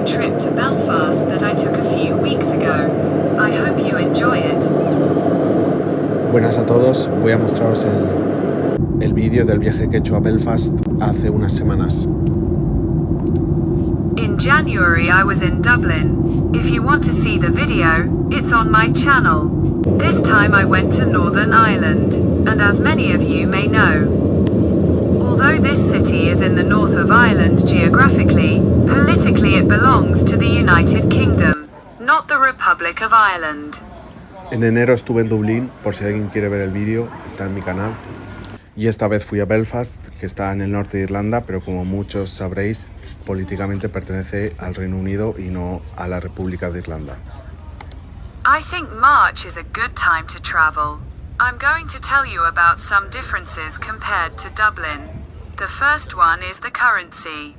trip to Belfast that I took a few weeks ago. I hope you enjoy it. Buenas a todos, voy a mostraros el vídeo del viaje que he hecho a Belfast hace unas semanas. In January I was in Dublin. If you want to see the video, it's on my channel. This time I went to Northern Ireland, and as many of you may know, although this city is in the north of Ireland geographically, politically it belongs to the United Kingdom, not the Republic of Ireland. En enero estuve en Dublín, por si alguien quiere ver el vídeo, está en mi canal. Y esta vez fui a Belfast, que está en el norte de Irlanda, pero como muchos sabréis, políticamente pertenece al Reino Unido y no a la República de Irlanda. I think March is a good time to travel. I'm going to tell you about some differences compared to Dublin. The first one is the currency.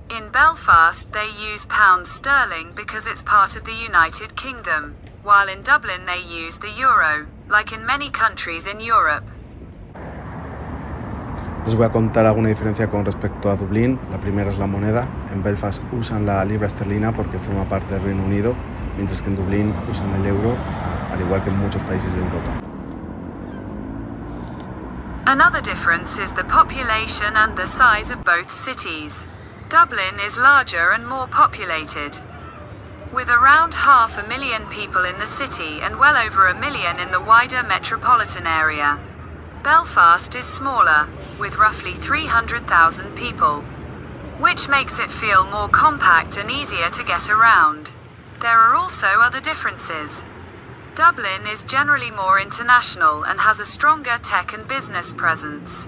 In Belfast they use pounds sterling because it's part of the United Kingdom, while in Dublin they use the euro, like in many countries in Europe. Les voy a contar alguna diferencia con respecto a Dublín. La primera es la moneda. En Belfast usan la libra esterlina porque forma parte del Reino Unido, mientras que en Dublín usan el euro, al igual que en muchos países de Europa. Another difference is the population and the size of both cities. Dublin is larger and more populated, with around 500,000 people in the city and well over 1 million in the wider metropolitan area. Belfast is smaller, with roughly 300,000 people, which makes it feel more compact and easier to get around. There are also other differences. Dublin is generally more international and has a stronger tech and business presence,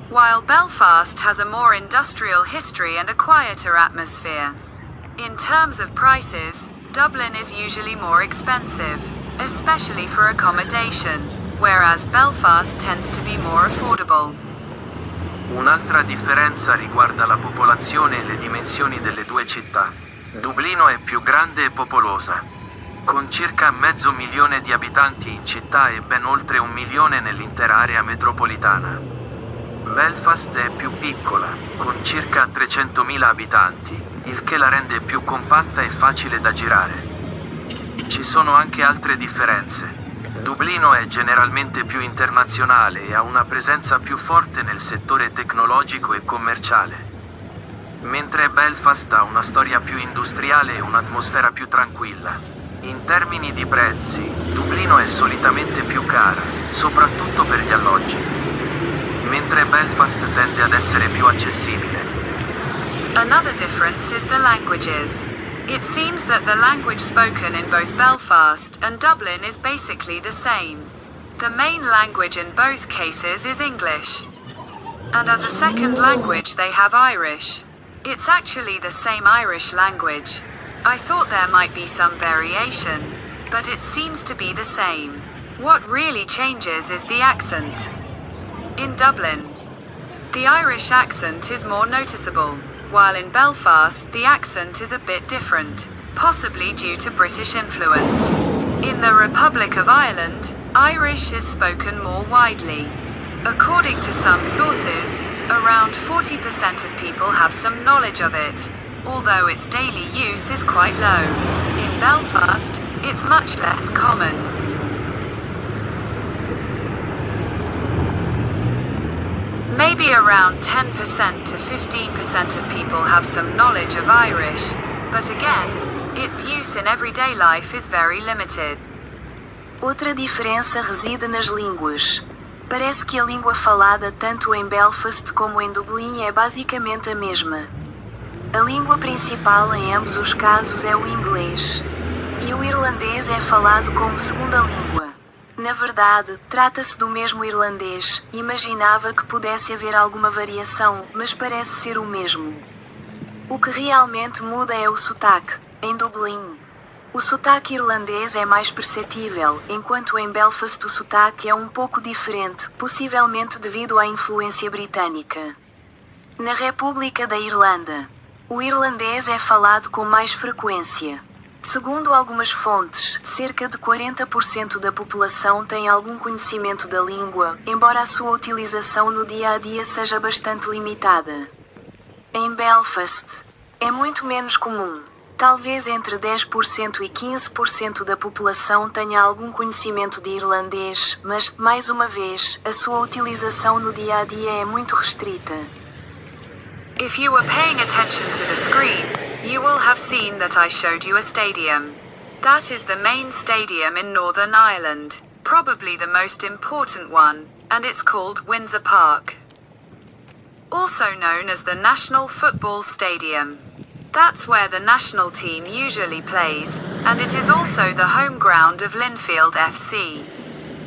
while Belfast has a more industrial history and a quieter atmosphere. In terms of prices, Dublin is usually more expensive, especially for accommodation, whereas Belfast tends to be more affordable. Un'altra differenza riguarda la popolazione e le dimensioni delle due città. Dublino è più grande e popolosa, con circa 500.000 di abitanti in città e ben oltre 1 milione nell'intera area metropolitana. Belfast è più piccola, con circa 300.000 abitanti, il che la rende più compatta e facile da girare. Ci sono anche altre differenze. Dublino è generalmente più internazionale e ha una presenza più forte nel settore tecnologico e commerciale, mentre Belfast ha una storia più industriale e un'atmosfera più tranquilla. In termini di prezzi, Dublino è solitamente più cara, soprattutto per gli alloggi, mentre Belfast tende ad essere più accessibile. Another difference is the languages. It seems that the language spoken in both Belfast and Dublin is basically the same. The main language in both cases is English, and as a second language they have Irish. It's actually the same Irish language. I thought there might be some variation, but it seems to be the same. What really changes is the accent. In Dublin, the Irish accent is more noticeable, while in Belfast the accent is a bit different, possibly due to British influence. In the Republic of Ireland, Irish is spoken more widely. According to some sources, around 40% of people have some knowledge of it, although its daily use is quite low. In Belfast, it's much less common. Maybe around 10% to 15% of people have some knowledge of Irish, but again, its use in everyday life is very limited. Outra diferença reside nas línguas. Parece que a língua falada tanto em Belfast como em Dublin é basicamente a mesma. A língua principal em ambos os casos é o inglês, e o irlandês é falado como segunda língua. Na verdade, trata-se do mesmo irlandês. Imaginava que pudesse haver alguma variação, mas parece ser o mesmo. O que realmente muda é o sotaque. Em Dublin, o sotaque irlandês é mais perceptível, enquanto em Belfast o sotaque é um pouco diferente, possivelmente devido à influência britânica. Na República da Irlanda, o irlandês é falado com mais frequência. Segundo algumas fontes, cerca de 40% da população tem algum conhecimento da língua, embora a sua utilização no dia a dia seja bastante limitada. Em Belfast, É muito menos comum. Talvez entre 10% e 15% da população tenha algum conhecimento de irlandês, mas, mais uma vez, a sua utilização no dia a dia é muito restrita. If you were paying attention to the screen, you will have seen that I showed you a stadium. That is the main stadium in Northern Ireland, probably the most important one, and it's called Windsor Park. Also known as the National Football Stadium. That's where the national team usually plays, and it is also the home ground of Linfield FC.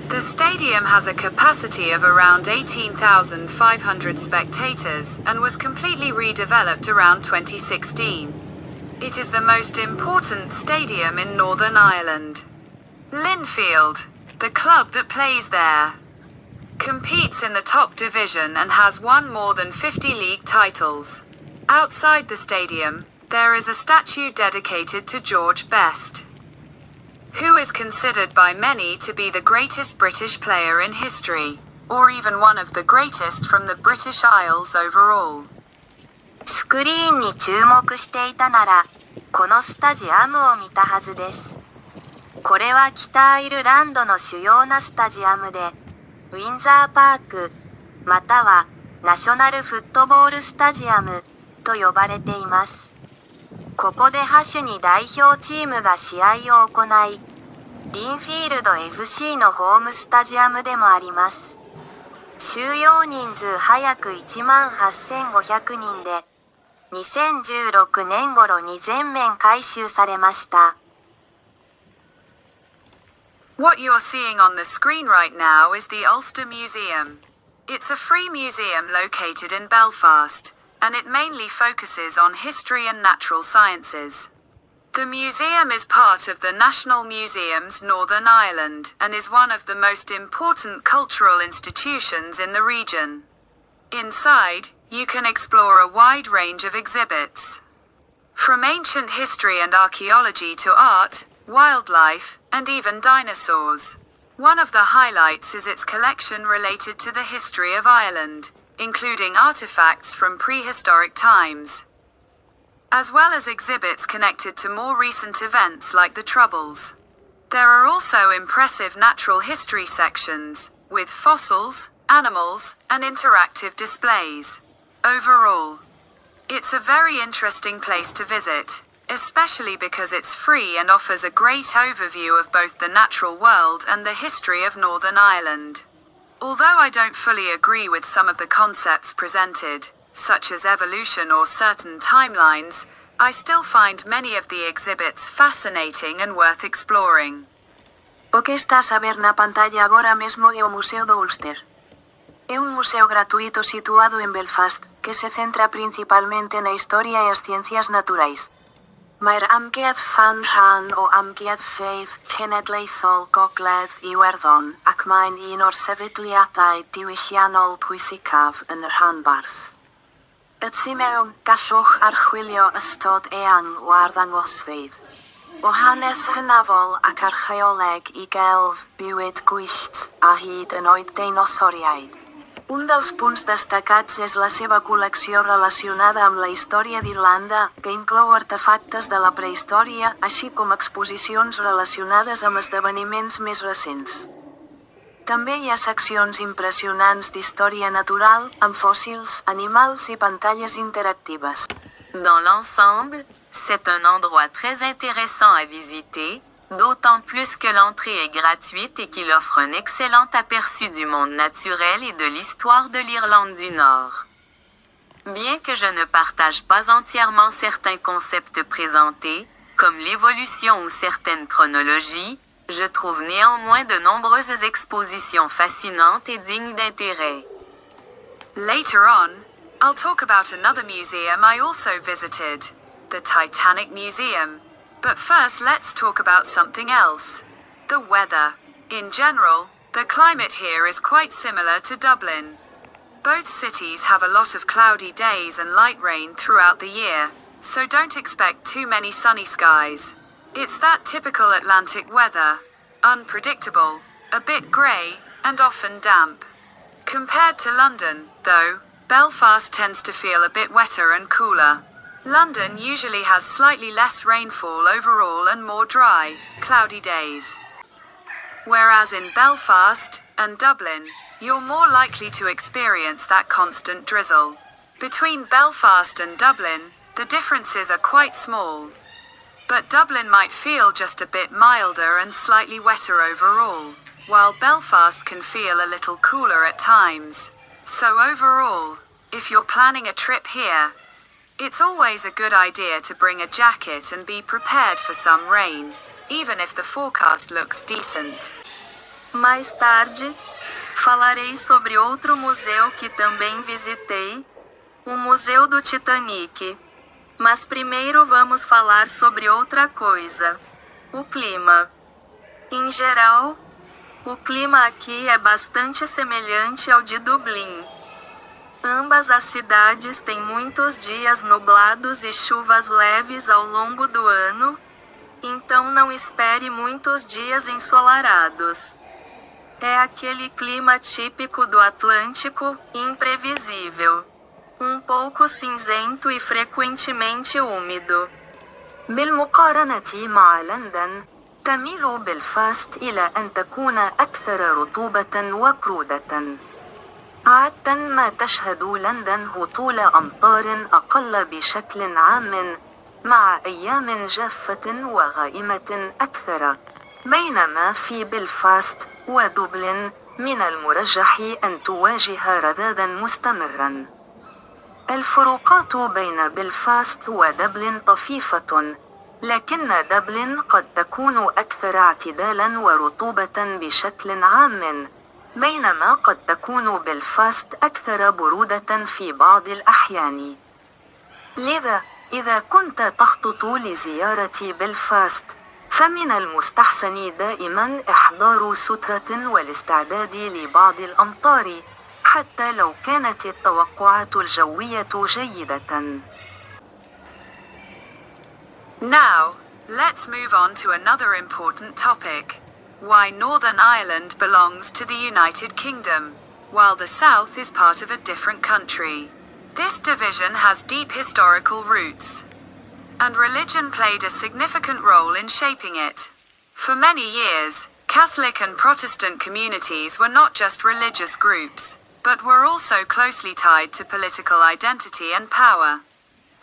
The stadium has a capacity of around 18,500 spectators and was completely redeveloped around 2016. It is the most important stadium in Northern Ireland. Linfield, the club that plays there, competes in the top division and has won more than 50 league titles. Outside the stadium, there is a statue dedicated to George Best, who is considered by many to be the greatest British player in history, or even one of the greatest from the British Isles overall. スクリーンに注目していたなら、このスタジアムを見たはずです。これは北アイルランドの主要なスタジアムで、ウィンザーパーク、またはナショナルフットボールスタジアムと呼ばれています。ここでハシュに代表チームが試合を行い、リンフィールド FC のホームスタジアムでもあります。収容人数早く18,500人で、2016年頃に全面改修されました。What you're seeing on the screen right now is the Ulster Museum. It's a free museum located in Belfast, and it mainly focuses on history and natural sciences. The museum is part of the National Museums Northern Ireland and is one of the most important cultural institutions in the region. Inside, you can explore a wide range of exhibits, from ancient history and archaeology to art, wildlife, and even dinosaurs. One of the highlights is its collection related to the history of Ireland, including artifacts from prehistoric times, as well as exhibits connected to more recent events like the Troubles. There are also impressive natural history sections, with fossils, animals, and interactive displays. Overall, it's a very interesting place to visit, especially because it's free and offers a great overview of both the natural world and the history of Northern Ireland. Although I don't fully agree with some of the concepts presented, such as evolution or certain timelines, I still find many of the exhibits fascinating and worth exploring. O que estás a ver na pantalla agora mesmo é o Museo do Ulster. É un museo gratuito situado en Belfast, que se centra principalmente na historia e as ciencias naturais. Mae'r amgueddfa fan rhan o amgueddfa ffeidd cenedlaethol Gogledd Iwerddon ac mae'n un o'r sefydliadau diwylliannol pwysicaf yn y rhanbarth. Y tu mewn, gallwch archwilio ystod eang o arddangosfeydd, o hanes hynafol ac archeoleg i gelf, bywyd gwyllt a hyd yn oed deinosoriaid. Un dels punts destacats és la seva col·lecció relacionada amb la història d'Irlanda, que inclou artefactes de la prehistòria, així com exposicions relacionades amb esdeveniments més recents. També hi ha seccions impressionants d'història natural, amb fòssils, animals i pantalles interactives. Dans l'ensemble, c'est un endroit très intéressant à visiter, d'autant plus que l'entrée est gratuite et qu'il offre un excellent aperçu du monde naturel et de l'histoire de l'Irlande du Nord. Bien que je ne partage pas entièrement certains concepts présentés, comme l'évolution ou certaines chronologies, je trouve néanmoins de nombreuses expositions fascinantes et dignes d'intérêt. Later on, I'll talk about another museum I also visited, the Titanic Museum. But first let's talk about something else. The weather. In general, the climate here is quite similar to Dublin. Both cities have a lot of cloudy days and light rain throughout the year, so don't expect too many sunny skies. It's that typical Atlantic weather. Unpredictable, a bit grey, and often damp. Compared to London, though, Belfast tends to feel a bit wetter and cooler. London usually has slightly less rainfall overall and more dry, cloudy days. Whereas in Belfast and Dublin, you're more likely to experience that constant drizzle. Between Belfast and Dublin, the differences are quite small. But Dublin might feel just a bit milder and slightly wetter overall, while Belfast can feel a little cooler at times. So overall, if you're planning a trip here, it's always a good idea to bring a jacket and be prepared for some rain, even if the forecast looks decent. Mais tarde, falarei sobre outro museu que também visitei, o Museu do Titanic. Mas primeiro vamos falar sobre outra coisa: o clima. Em geral, o clima aqui é bastante semelhante ao de Dublin. Ambas as cidades têm muitos dias nublados e chuvas leves ao longo do ano, então não espere muitos dias ensolarados. É aquele clima típico do Atlântico, imprevisível. pouco cinzento e frequentemente úmido. بالمقارنة مع لندن، تميل بلفاست إلى أن تكون أكثر رطوبة وبرودة. عادة ما تشهد لندن هطول أمطار أقل بشكل عام، مع أيام جافة وغائمة أكثر، بينما في بلفاست ودبلن من المرجح أن تواجه رذاذا مستمرا. الفروقات بين بلفاست ودبلن طفيفة، لكن دبلن قد تكون أكثر اعتدالا ورطوبة بشكل عام، بينما قد تكون بلفاست أكثر برودة في بعض الأحيان. لذا، إذا كنت تخطط لزيارة بلفاست، فمن المستحسن دائما إحضار سترة والاستعداد لبعض الأمطار، حتى لو كانت التوقعات الجوية جيدة. Now, let's move on to another important topic. Why Northern Ireland belongs to the United Kingdom, while the South is part of a different country. This division has deep historical roots, and religion played a significant role in shaping it. For many years, Catholic and Protestant communities were not just religious groups, but were also closely tied to political identity and power.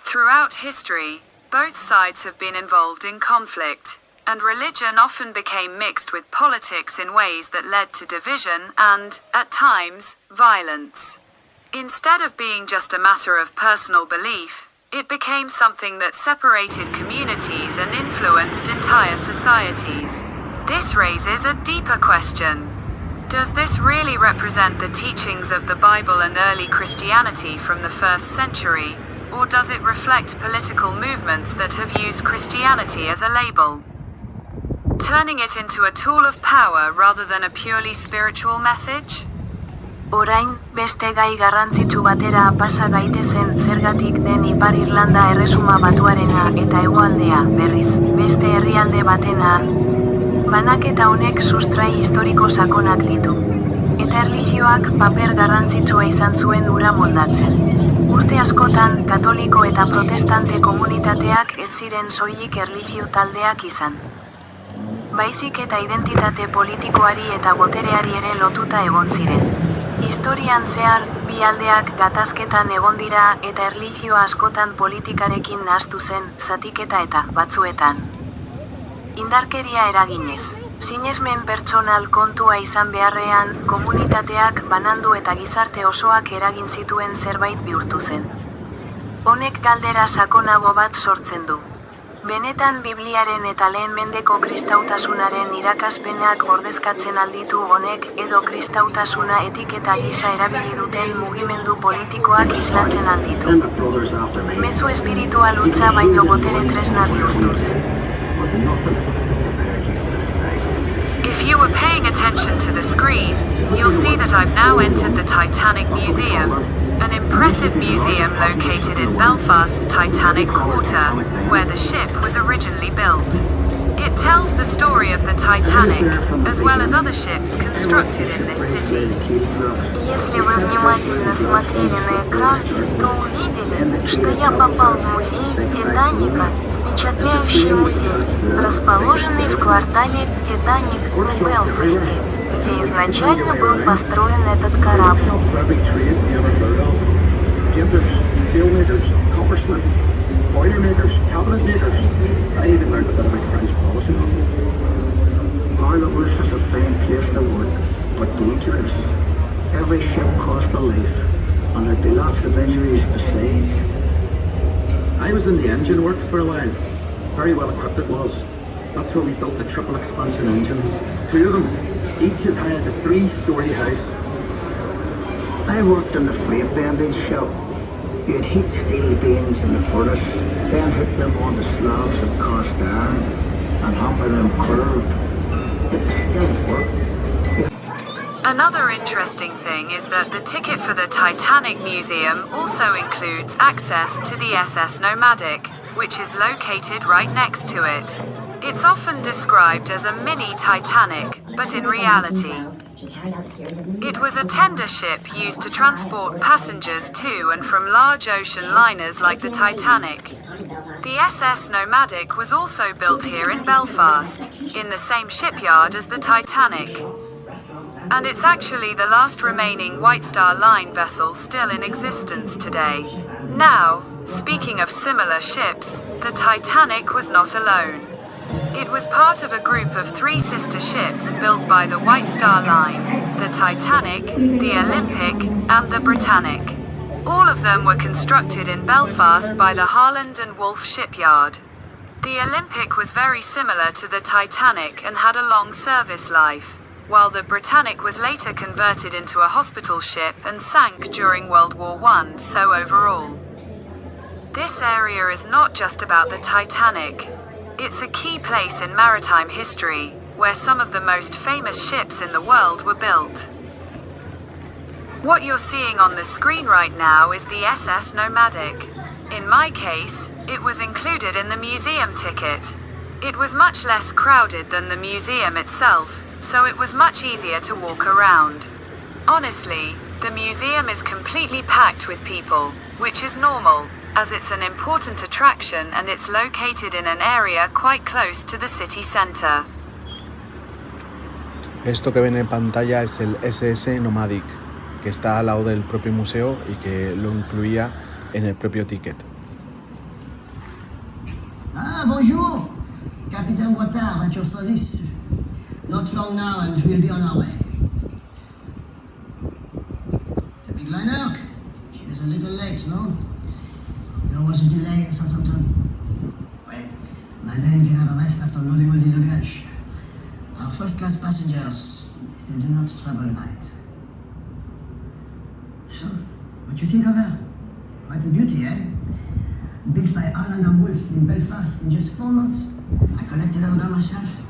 Throughout history, both sides have been involved in conflict, and religion often became mixed with politics in ways that led to division and, at times, violence. Instead of being just a matter of personal belief, it became something that separated communities and influenced entire societies. This raises a deeper question. Does this really represent the teachings of the Bible and early Christianity from the 1st century, or does it reflect political movements that have used Christianity as a label, turning it into a tool of power rather than a purely spiritual message? Orain, beste gai garrantzitsu batera pasa gaitezen zergatik den Ipar Irlanda erresuma batuarena eta hegoaldea, berriz, beste herrialde batena. Banaketa honek sustrai historiko sakonak ditu. Eta erlijioak paper garrantzitsua izan zuen hura moldatzen. Urte askotan, katoliko eta protestante komunitateak ez ziren soilik erlijio taldeak izan. Baizik eta identitate politikoari eta botereari ere lotuta egon ziren. Historian zehar, bi aldeak gatazketan egon dira eta erlijioa askotan politikarekin nahastu zen, zatiketa eta batzuetan indarkeria eraginez. Sinesmen pertsonal kontua izan beharrean, komunitateak banandu eta gizarte osoak eragin zituen zerbait bihurtu zen. Honek galdera sakonago bat sortzen du. Benetan Bibliaren eta lehen mendeko kristautasunaren irakaspenak ordezkatzen alditu honek edo kristautasuna etiketa gisa erabili duten mugimendu politikoak islatzen alditu. Mezu espiritual hutsa baino botere tresna bihurtuz. If you were paying attention to the screen, you'll see that I've now entered the Titanic Museum, an impressive museum located in Belfast's Titanic Quarter, where the ship was originally built. It tells the story of the Titanic, as well as other ships constructed in this city. Если вы внимательно смотрели на экран, то увидели, что я попал в музей Титаника, впечатляющий музей, расположенный в квартале Титаник в Белфасте, где изначально был построен этот корабль. Boiler makers, cabinet makers. I even learned a bit about French policy novel. Ireland was such a fine place to work, but dangerous. Every ship cost a life, and there'd be lots of injuries besides. I was in the engine works for a while. Very well equipped it was. That's where we built the triple expansion engines. 2 of them, each as high as a 3-story house. I worked in the freight bending shop. You'd heat steel beams in the furnace, then hit them on the slabs of cast iron and hammer them curved. It was skilled work. Another interesting thing is that the ticket for the Titanic Museum also includes access to the SS Nomadic, which is located right next to it. It's often described as a mini Titanic, but in reality, it was a tender ship used to transport passengers to and from large ocean liners like the Titanic. The SS Nomadic was also built here in Belfast, in the same shipyard as the Titanic. And it's actually the last remaining White Star Line vessel still in existence today. Now, speaking of similar ships, the Titanic was not alone. It was part of a group of 3 sister ships built by the White Star Line, the Titanic, the Olympic, and the Britannic. All of them were constructed in Belfast by the Harland and Wolff shipyard. The Olympic was very similar to the Titanic and had a long service life, while the Britannic was later converted into a hospital ship and sank during World War I. So overall, this area is not just about the Titanic. It's a key place in maritime history, where some of the most famous ships in the world were built. What you're seeing on the screen right now is the SS Nomadic. In my case, it was included in the museum ticket. It was much less crowded than the museum itself, so it was much easier to walk around. Honestly, the museum is completely packed with people, which is normal, as it's an important attraction and it's located in an area quite close to the city center. Esto que ven en pantalla es el SS Nomadic, que está al lado del propio museo y que lo incluía en el propio ticket. Ah, bonjour! Capitaine Boitard at your service. Not long now and we'll be on our way. The big liner? She is a little late, no? There was a delay in Southampton. Well, my men can have a rest after loading all the luggage. Our first-class passengers, they do not travel at night. So, what do you think of her? Quite a beauty, eh? Built by Harland and Wolff in Belfast in just 4 months. I collected her there myself.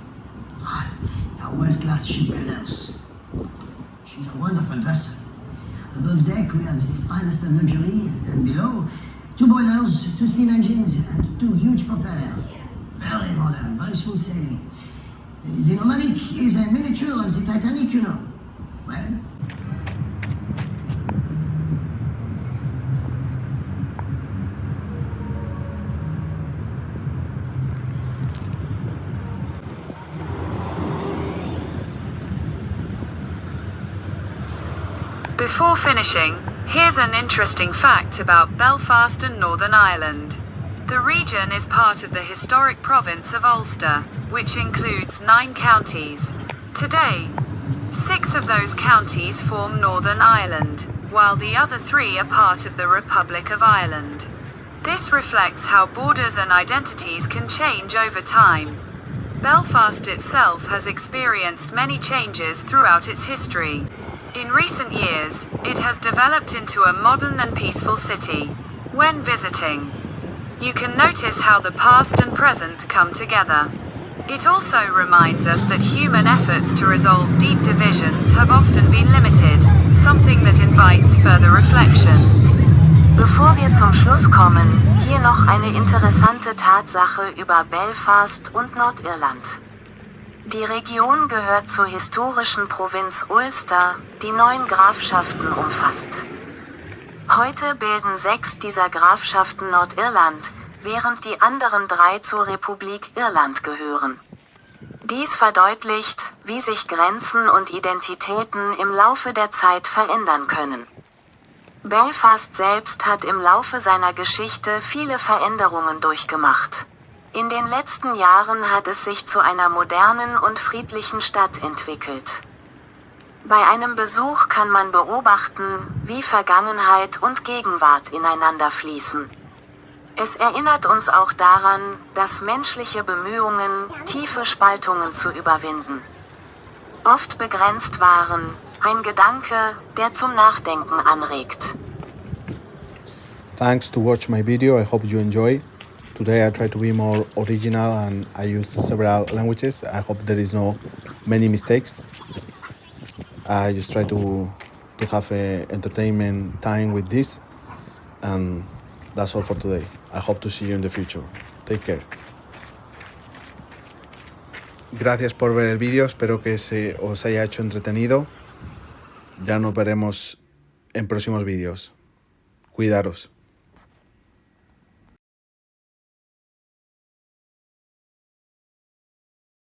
Ah, they are world-class shipbuilders. She's a wonderful vessel. Above deck, we have the finest of luxury, and below, 2 boilers, 2 steam engines, and 2 huge propellers. Very modern, very smooth sailing. The Nomadic is a miniature of the Titanic, you know. Well, Before finishing, here's an interesting fact about Belfast and Northern Ireland. The region is part of the historic province of Ulster, which includes 9 counties. Today, 6 of those counties form Northern Ireland, while the other 3 are part of the Republic of Ireland. This reflects how borders and identities can change over time. Belfast itself has experienced many changes throughout its history. In recent years, it has developed into a modern and peaceful city. When visiting, you can notice how the past and present come together. It also reminds us that human efforts to resolve deep divisions have often been limited, something that invites further reflection. Bevor wir zum Schluss kommen, hier noch eine interessante Tatsache über Belfast und Nordirland. Die Region gehört zur historischen Provinz Ulster, die 9 Grafschaften umfasst. Heute bilden 6 dieser Grafschaften Nordirland, während die anderen 3 zur Republik Irland gehören. Dies verdeutlicht, wie sich Grenzen und Identitäten im Laufe der Zeit verändern können. Belfast selbst hat im Laufe seiner Geschichte viele Veränderungen durchgemacht. In den letzten Jahren hat es sich zu einer modernen und friedlichen Stadt entwickelt. Bei einem Besuch kann man beobachten, wie Vergangenheit und Gegenwart ineinander fließen. Es erinnert uns auch daran, dass menschliche Bemühungen, tiefe Spaltungen zu überwinden, oft begrenzt waren, ein Gedanke, der zum Nachdenken anregt. Thanks to watch my video, I hope you enjoy. Today I try to be more original and I use several languages. I hope there is no many mistakes. I just try to have a entertainment time with this, and that's all for today. I hope to see you in the future. Take care. Gracias por ver el vídeo, espero que os haya hecho entretenido. Ya nos veremos en próximos vídeos. Cuidaros.